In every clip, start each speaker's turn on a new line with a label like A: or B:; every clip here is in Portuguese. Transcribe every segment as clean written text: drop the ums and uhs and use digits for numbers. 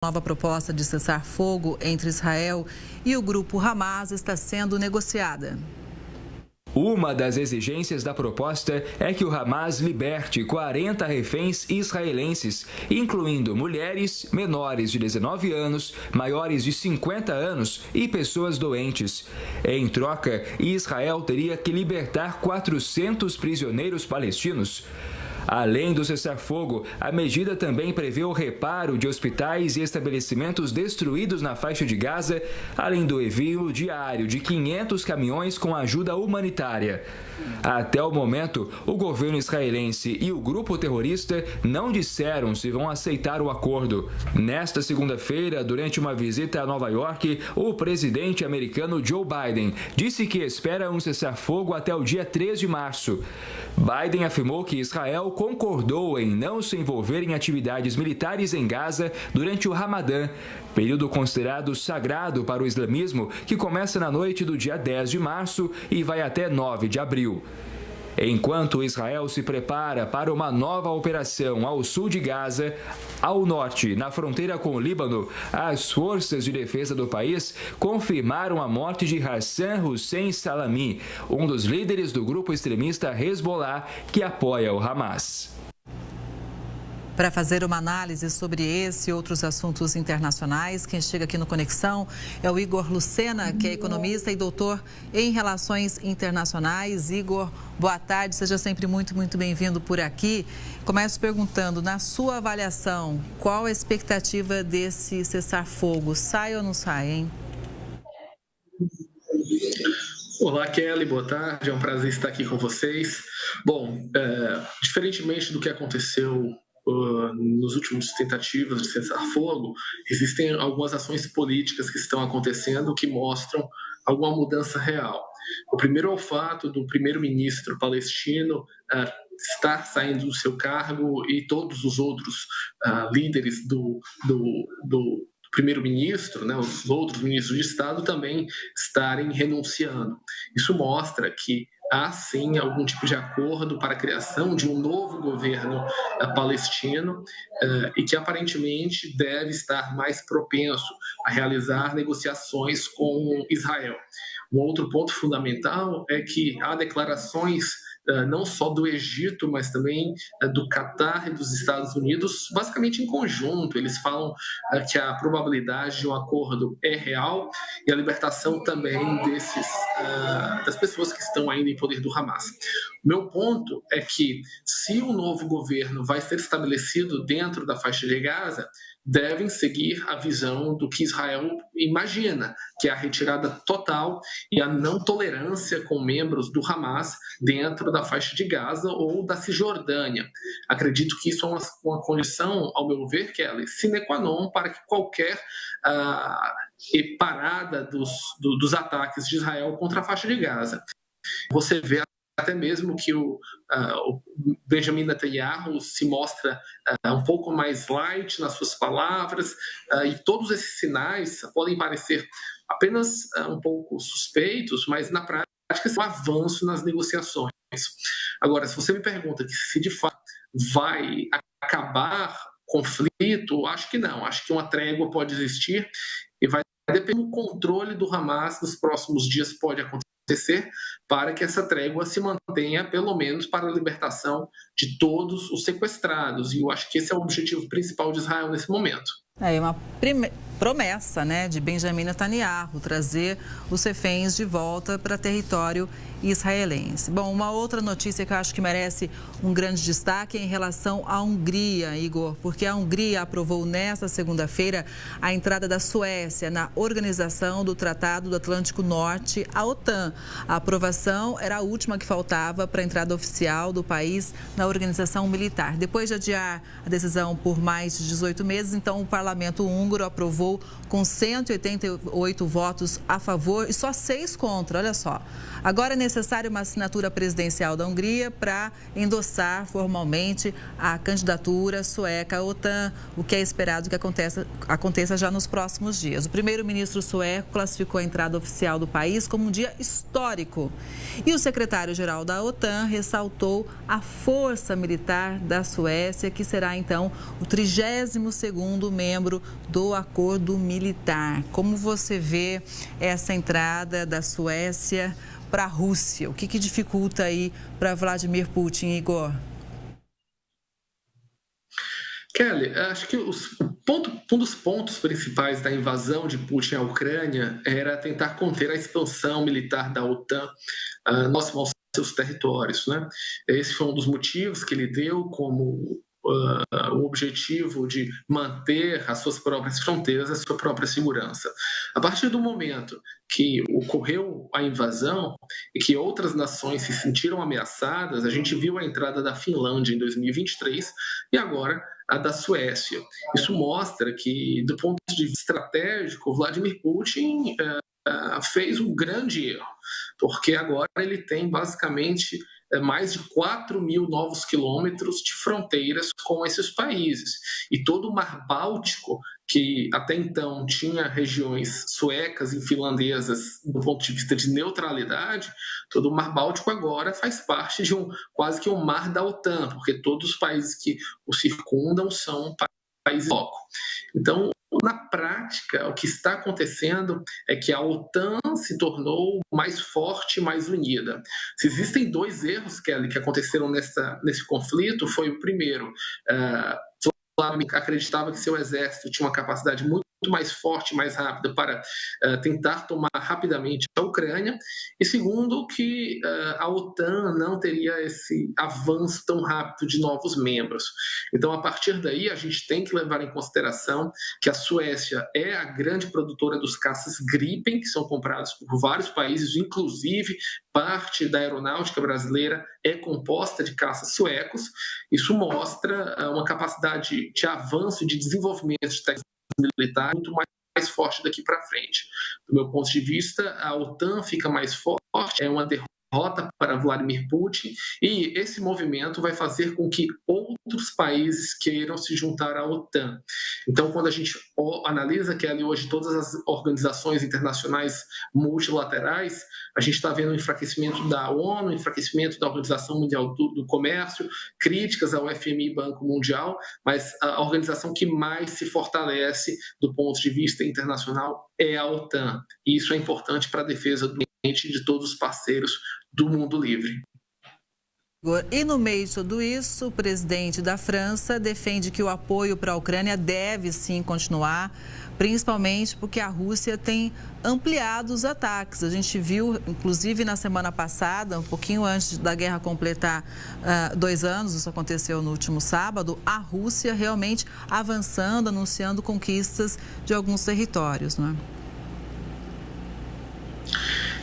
A: Nova proposta de cessar-fogo entre Israel e o grupo Hamas está sendo negociada.
B: Uma das exigências da proposta é que o Hamas liberte 40 reféns israelenses, incluindo mulheres menores de 19 anos, maiores de 50 anos e pessoas doentes. Em troca, Israel teria que libertar 400 prisioneiros palestinos. Além do cessar-fogo, a medida também prevê o reparo de hospitais e estabelecimentos destruídos na faixa de Gaza, além do envio diário de 500 caminhões com ajuda humanitária. Até o momento, o governo israelense e o grupo terrorista não disseram se vão aceitar o acordo. Nesta segunda-feira, durante uma visita a Nova York, o presidente americano Joe Biden disse que espera um cessar-fogo até o dia 3 de março. Biden afirmou que Israel concordou em não se envolver em atividades militares em Gaza durante o Ramadã, período considerado sagrado para o islamismo, que começa na noite do dia 10 de março e vai até 9 de abril. Enquanto Israel se prepara para uma nova operação ao sul de Gaza, ao norte, na fronteira com o Líbano, as forças de defesa do país confirmaram a morte de Hassan Hussein Salami, um dos líderes do grupo extremista Hezbollah que apoia o Hamas.
A: Para fazer uma análise sobre esse e outros assuntos internacionais, quem chega aqui no Conexão é o Igor Lucena, que é economista e doutor em Relações Internacionais. Igor, boa tarde, seja sempre muito bem-vindo por aqui. Começo perguntando, na sua avaliação, qual a expectativa desse cessar-fogo? Sai ou não sai, hein?
C: Olá, Kelly, boa tarde, é um prazer estar aqui com vocês. Bom, diferentemente do que aconteceu nos últimos tentativas de cessar-fogo, existem algumas ações políticas que estão acontecendo que mostram alguma mudança real. O primeiro é o fato do primeiro-ministro palestino estar saindo do seu cargo e todos os outros líderes do primeiro-ministro, né, os outros ministros de Estado também estarem renunciando. Isso mostra que há sim algum tipo de acordo para a criação de um novo governo palestino e que aparentemente deve estar mais propenso a realizar negociações com Israel. Um outro ponto fundamental é que há declarações não só do Egito, mas também do Catar e dos Estados Unidos, basicamente em conjunto. Eles falam que a probabilidade de um acordo é real e a libertação também das pessoas que estão ainda em poder do Hamas. O meu ponto é que, se o novo governo vai ser estabelecido dentro da faixa de Gaza, devem seguir a visão do que Israel imagina, que é a retirada total e a não tolerância com membros do Hamas dentro da faixa de Gaza ou da Cisjordânia. Acredito que isso é uma condição, ao meu ver, Kelly, sine qua non para que qualquer parada dos ataques de Israel contra a faixa de Gaza. Você vê até mesmo que o Benjamin Netanyahu se mostra um pouco mais light nas suas palavras, e todos esses sinais podem parecer apenas um pouco suspeitos, mas na prática é um avanço nas negociações. Agora, se você me pergunta se de fato vai acabar conflito, acho que não. Acho que uma trégua pode existir e vai depender do controle do Hamas nos próximos dias, pode acontecer para que essa trégua se mantenha, pelo menos para a libertação de todos os sequestrados. E eu acho que esse é o objetivo principal de Israel nesse momento.
A: É uma promessa, né, de Benjamin Netanyahu, trazer os reféns de volta para território israelense. Bom, uma outra notícia que eu acho que merece um grande destaque é em relação à Hungria, Igor, porque a Hungria aprovou nesta segunda-feira a entrada da Suécia na Organização do Tratado do Atlântico Norte, a OTAN. A aprovação era a última que faltava para a entrada oficial do país na organização militar. Depois de adiar a decisão por mais de 18 meses, então o parlamento húngaro aprovou aprovou com 188 votos a favor e só 6 contra, olha só. Agora é necessário uma assinatura presidencial da Hungria para endossar formalmente a candidatura sueca à OTAN, o que é esperado que aconteça já nos próximos dias. O primeiro-ministro sueco classificou a entrada oficial do país como um dia histórico. E o secretário-geral da OTAN ressaltou a força militar da Suécia, que será então o 32º membro do acordo militar. Como você vê essa entrada da Suécia para a Rússia? O que dificulta aí para Vladimir Putin, Igor?
C: Kelly, acho que um dos pontos principais da invasão de Putin à Ucrânia era tentar conter a expansão militar da OTAN aos seus territórios, né? Esse foi um dos motivos que ele deu como o objetivo de manter as suas próprias fronteiras, a sua própria segurança. A partir do momento que ocorreu a invasão e que outras nações se sentiram ameaçadas, a gente viu a entrada da Finlândia em 2023 e agora a da Suécia. Isso mostra que, do ponto de vista estratégico, Vladimir Putin fez um grande erro, porque agora ele tem basicamente mais de 4.000 novos quilômetros de fronteiras com esses países. E todo o Mar Báltico, que até então tinha regiões suecas e finlandesas do ponto de vista de neutralidade, todo o Mar Báltico agora faz parte de quase que um mar da OTAN, porque todos os países que o circundam são países bloco. Então, na prática, o que está acontecendo é que a OTAN se tornou mais forte, mais unida. Se existem 2 erros, Kelly, que aconteceram nesse conflito, foi o primeiro. Vladimir acreditava que seu exército tinha uma capacidade muito mais forte, mais rápida para tentar tomar rapidamente a Ucrânia, e segundo, que a OTAN não teria esse avanço tão rápido de novos membros. Então, a partir daí, a gente tem que levar em consideração que a Suécia é a grande produtora dos caças Gripen, que são comprados por vários países, inclusive parte da aeronáutica brasileira é composta de caças suecos. Isso mostra uma capacidade de avanço e de desenvolvimento de tecnologia militar muito mais forte daqui para frente. Do meu ponto de vista, a OTAN fica mais forte, é uma derrota para Vladimir Putin, e esse movimento vai fazer com que outros países queiram se juntar à OTAN. Então, quando a gente analisa, Kelly, hoje todas as organizações internacionais multilaterais, a gente está vendo o enfraquecimento da ONU, enfraquecimento da Organização Mundial do Comércio, críticas ao FMI, Banco Mundial, mas a organização que mais se fortalece do ponto de vista internacional é a OTAN. E isso é importante para a defesa do ambiente de todos os parceiros do mundo livre.
A: E no meio de tudo isso, o presidente da França defende que o apoio para a Ucrânia deve sim continuar, principalmente porque a Rússia tem ampliado os ataques. A gente viu, inclusive na semana passada, um pouquinho antes da guerra completar 2 anos, isso aconteceu no último sábado, a Rússia realmente avançando, anunciando conquistas de alguns territórios, não é?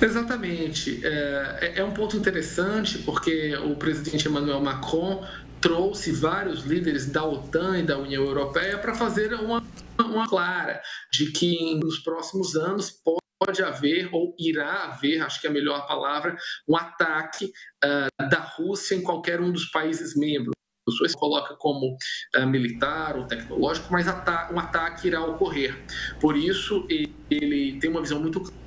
C: Exatamente. É um ponto interessante porque o presidente Emmanuel Macron trouxe vários líderes da OTAN e da União Europeia para fazer uma clara de que nos próximos anos pode haver, ou irá haver, acho que é a melhor palavra, um ataque da Rússia em qualquer um dos países membros. Você coloca como militar ou tecnológico, mas um ataque irá ocorrer. Por isso, ele tem uma visão muito clara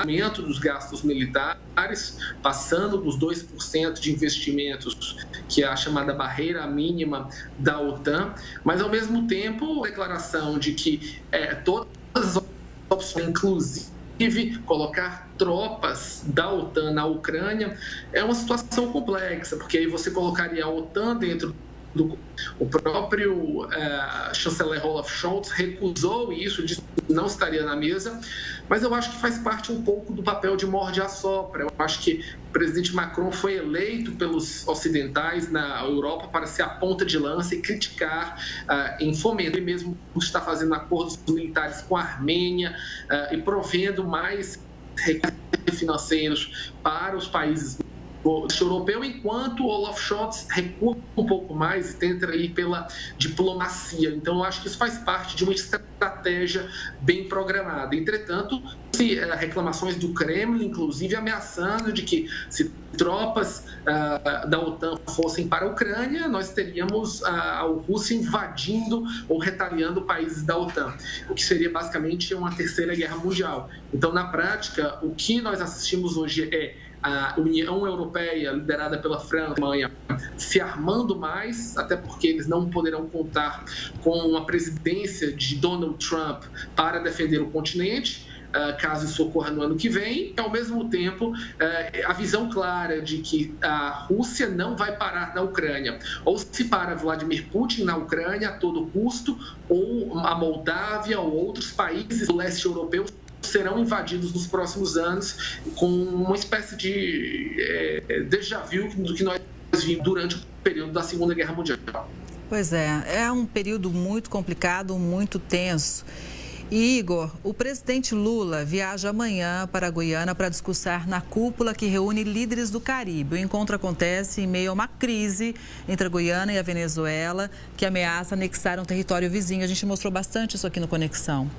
C: aumento dos gastos militares, passando dos 2% de investimentos, que é a chamada barreira mínima da OTAN, mas, ao mesmo tempo, a declaração de que todas as opções, inclusive colocar tropas da OTAN na Ucrânia, é uma situação complexa, porque aí você colocaria a OTAN dentro o próprio chanceler Olaf Scholz recusou isso, disse que não estaria na mesa, mas eu acho que faz parte um pouco do papel de morde-a-sopra. Eu acho que o presidente Macron foi eleito pelos ocidentais na Europa para ser a ponta de lança e criticar em fomento. Ele mesmo está fazendo acordos militares com a Armênia e provendo mais recursos financeiros para os países leste europeu, enquanto o Olaf Scholz recua um pouco mais e tenta ir pela diplomacia. Então, eu acho que isso faz parte de uma estratégia bem programada. Entretanto, reclamações do Kremlin, inclusive ameaçando de que se tropas da OTAN fossem para a Ucrânia, nós teríamos a Rússia invadindo ou retaliando países da OTAN, o que seria basicamente uma terceira guerra mundial. Então, na prática, o que nós assistimos hoje é a União Europeia, liderada pela França e Alemanha, se armando mais, até porque eles não poderão contar com a presidência de Donald Trump para defender o continente, caso isso ocorra no ano que vem, e, ao mesmo tempo, a visão clara de que a Rússia não vai parar na Ucrânia. Ou se para Vladimir Putin na Ucrânia a todo custo, ou a Moldávia ou outros países do leste europeu serão invadidos nos próximos anos com uma espécie de déjà vu do que nós vimos durante o período da Segunda Guerra Mundial.
A: Pois é um período muito complicado, muito tenso. E, Igor, o presidente Lula viaja amanhã para a Guiana para discursar na cúpula que reúne líderes do Caribe. O encontro acontece em meio a uma crise entre a Guiana e a Venezuela, que ameaça anexar um território vizinho. A gente mostrou bastante isso aqui no Conexão.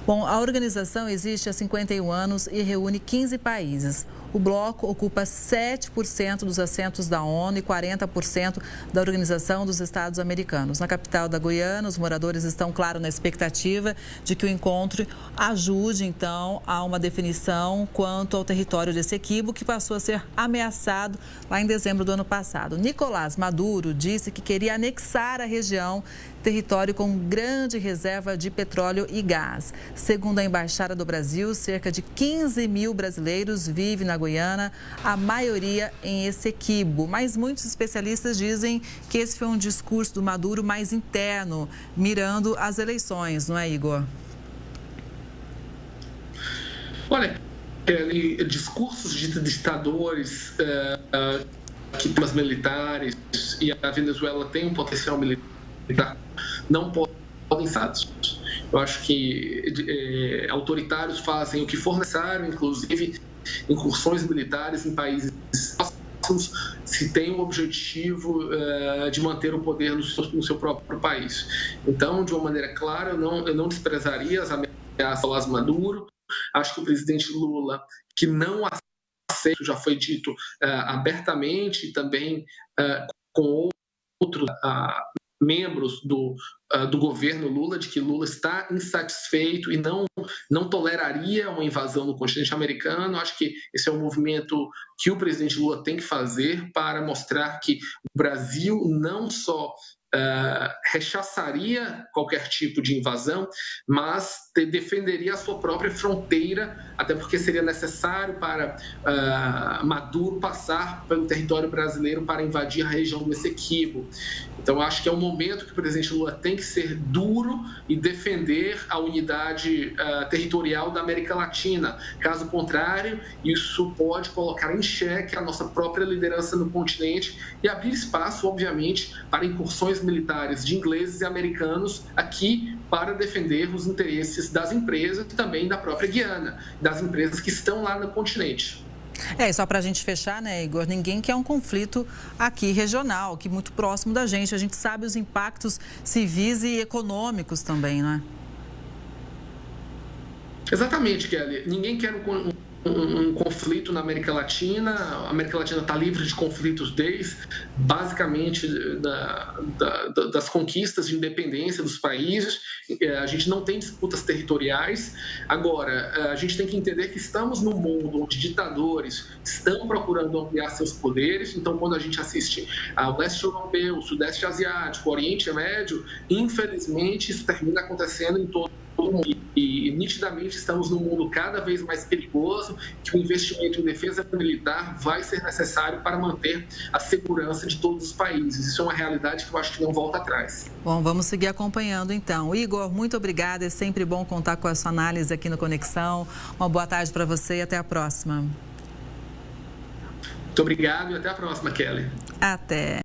A: Bom, a organização existe há 51 anos e reúne 15 países. O bloco ocupa 7% dos assentos da ONU e 40% da Organização dos Estados Americanos. Na capital da Guiana, os moradores estão, claro, na expectativa de que o encontro ajude, então, a uma definição quanto ao território desse equívoco que passou a ser ameaçado lá em dezembro do ano passado. Nicolás Maduro disse que queria anexar a região, território com grande reserva de petróleo e gás. Segundo a Embaixada do Brasil, cerca de 15 mil brasileiros vivem na Guiana, a maioria em Essequibo. Mas muitos especialistas dizem que esse foi um discurso do Maduro mais interno, mirando as eleições, não é, Igor?
C: Olha, discursos de ditadores, que os militares e a Venezuela tem um potencial militar, não podem ser usados. Eu acho que autoritários fazem o que for necessário, inclusive incursões militares em países próximos, se tem o objetivo de manter o poder no seu próprio país. Então, de uma maneira clara, eu não desprezaria as ameaças ao Maduro. Acho que o presidente Lula, que não aceita, já foi dito abertamente, e também com outros membros do governo Lula, de que Lula está insatisfeito e não toleraria uma invasão no continente americano. Acho que esse é um movimento que o presidente Lula tem que fazer para mostrar que o Brasil não só rechaçaria qualquer tipo de invasão, mas defenderia a sua própria fronteira, até porque seria necessário para Maduro passar pelo território brasileiro para invadir a região do Essequibo. Então, acho que é um momento que o presidente Lula tem que ser duro e defender a unidade territorial da América Latina. Caso contrário, isso pode colocar em xeque a nossa própria liderança no continente e abrir espaço, obviamente, para incursões militares de ingleses e americanos aqui para defender os interesses das empresas e também da própria Guiana, das empresas que estão lá no continente.
A: E só para a gente fechar, né, Igor, ninguém quer um conflito aqui regional, aqui muito próximo da gente. A gente sabe os impactos civis e econômicos também, não é?
C: Exatamente, Kelly. Ninguém quer um conflito na América Latina. A América Latina está livre de conflitos desde, basicamente, das conquistas de independência dos países. A gente não tem disputas territoriais. Agora, a gente tem que entender que estamos num mundo onde ditadores estão procurando ampliar seus poderes. Então, quando a gente assiste ao leste europeu, o sudeste asiático, o Oriente Médio, infelizmente, isso termina acontecendo em todo o mundo. E nitidamente estamos num mundo cada vez mais perigoso, que o investimento em defesa militar vai ser necessário para manter a segurança de todos os países. Isso é uma realidade que eu acho que não volta atrás.
A: Bom, vamos seguir acompanhando então. Igor, muito obrigada. É sempre bom contar com a sua análise aqui no Conexão. Uma boa tarde para você e até a próxima.
C: Muito obrigado e até a próxima, Kelly.
A: Até.